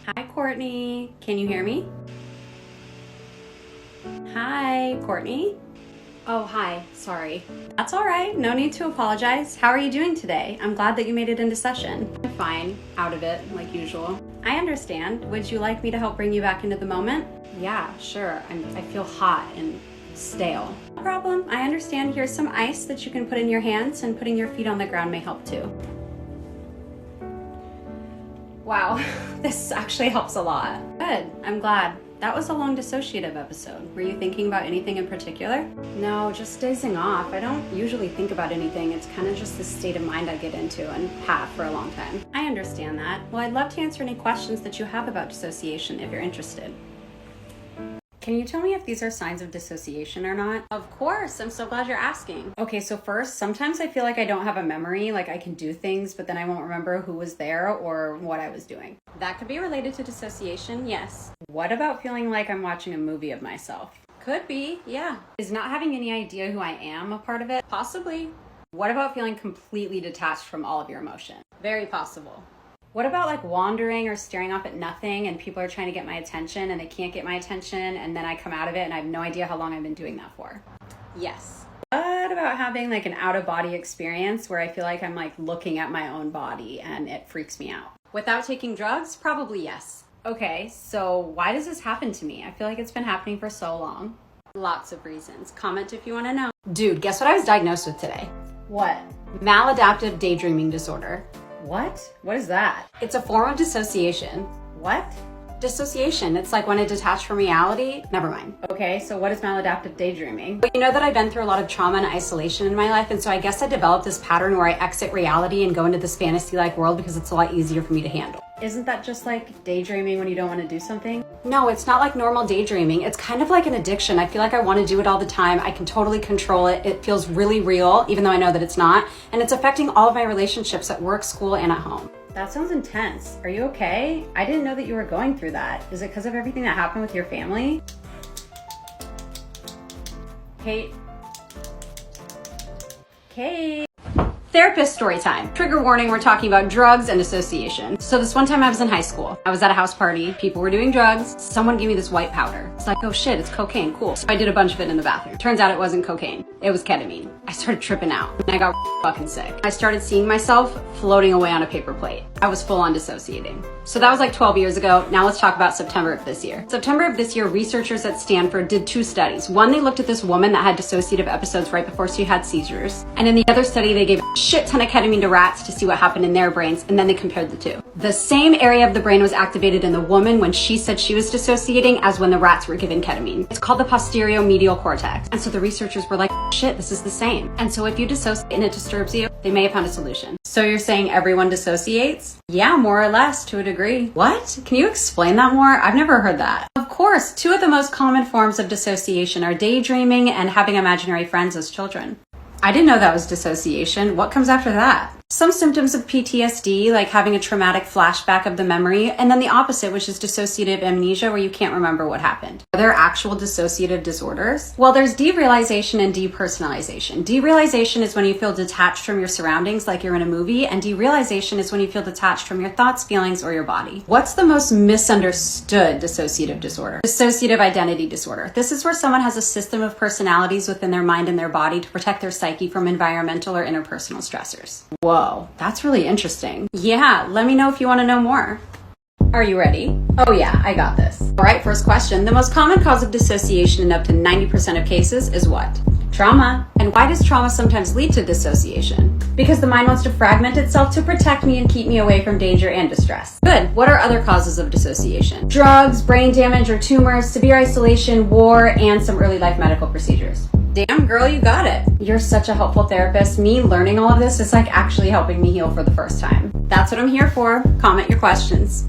Hi, Courtney. Can you hear me? Hi, Courtney. Oh, hi. Sorry. That's all right. No need to apologize. How are you doing today? I'm glad that you made it into session. I'm fine. Out of it, like usual. I understand. Would you like me to help bring you back into the moment? Yeah, sure. I feel hot and stale. No problem. I understand. Here's some ice that you can put in your hands, and putting your feet on the ground may help too. Wow, this actually helps a lot. Good. I'm glad. That was a long dissociative episode. Were you thinking about anything in particular? No, just dazing off. I don't usually think about anything. It's kind of just the state of mind I get into and have for a long time. I understand that. Well, I'd love to answer any questions that you have about dissociation if you're interested. Can you tell me if these are signs of dissociation or not? Of course, I'm so glad you're asking. Okay, so first, sometimes I feel like I don't have a memory, like I can do things, but then I won't remember who was there or what I was doing. That could be related to dissociation, yes. What about feeling like I'm watching a movie of myself? Could be, yeah. Is not having any idea who I am a part of it? Possibly. What about feeling completely detached from all of your emotion? Very possible. What about like wandering or staring off at nothing and people are trying to get my attention and they can't get my attention and then I come out of it and I have no idea how long I've been doing that for? Yes. What about having like an out-of-body experience where I feel like I'm like looking at my own body and it freaks me out? Without taking drugs? Probably yes. Okay, so why does this happen to me? I feel like it's been happening for so long. Lots of reasons. Comment if you want to know. Dude, guess what I was diagnosed with today? What? Maladaptive daydreaming disorder. What? What is that? It's a form of dissociation. What? Dissociation. It's like when I detach from reality. Never mind. Okay, so what is maladaptive daydreaming? But you know that I've been through a lot of trauma and isolation in my life, and so I guess I developed this pattern where I exit reality and go into this fantasy-like world because it's a lot easier for me to handle. Isn't that just like daydreaming when you don't want to do something? No, it's not like normal daydreaming. It's kind of like an addiction. I feel like I want to do it all the time. I can totally control it. It feels really real, even though I know that it's not. And it's affecting all of my relationships at work, school, and at home. That sounds intense. Are you okay? I didn't know that you were going through that. Is it because of everything that happened with your family? Kate. Therapist story time. Trigger warning, we're talking about drugs and dissociation. So this one time I was in high school. I was at a house party. People were doing drugs. Someone gave me this white powder. It's like, oh shit, it's cocaine, cool. So I did a bunch of it in the bathroom. Turns out it wasn't cocaine. It was ketamine. I started tripping out and I got fucking sick. I started seeing myself floating away on a paper plate. I was full on dissociating. So that was like 12 years ago. Now let's talk about September of this year. September of this year, researchers at Stanford did 2 studies. One, they looked at this woman that had dissociative episodes right before she had seizures. And in the other study, they gave a shit ton of ketamine to rats to see what happened in their brains, and then they compared the two. The same area of the brain was activated in the woman when she said she was dissociating as when the rats were given ketamine. It's called the posterior-medial cortex. And so the researchers were like, shit, this is the same. And so if you dissociate and it disturbs you, they may have found a solution. So you're saying everyone dissociates? Yeah, more or less, to a degree. What? Can you explain that more? I've never heard that. Of course, 2 of the most common forms of dissociation are daydreaming and having imaginary friends as children. I didn't know that was dissociation. What comes after that? Some symptoms of PTSD, like having a traumatic flashback of the memory, and then the opposite, which is dissociative amnesia, where you can't remember what happened. Are there actual dissociative disorders? Well, there's derealization and depersonalization. Derealization is when you feel detached from your surroundings, like you're in a movie, and derealization is when you feel detached from your thoughts, feelings, or your body. What's the most misunderstood dissociative disorder? Dissociative identity disorder. This is where someone has a system of personalities within their mind and their body to protect their psyche from environmental or interpersonal stressors. Whoa, that's really interesting. Yeah, let me know if you want to know more. Are you ready? Oh yeah, I got this. All right, first question. The most common cause of dissociation in up to 90% of cases is what? Trauma. And why does trauma sometimes lead to dissociation? Because the mind wants to fragment itself to protect me and keep me away from danger and distress. Good. What are other causes of dissociation? Drugs, brain damage or tumors, severe isolation, war, and some early life medical procedures. Damn, girl, you got it. You're such a helpful therapist. Me learning all of this is like actually helping me heal for the first time. That's what I'm here for. Comment your questions.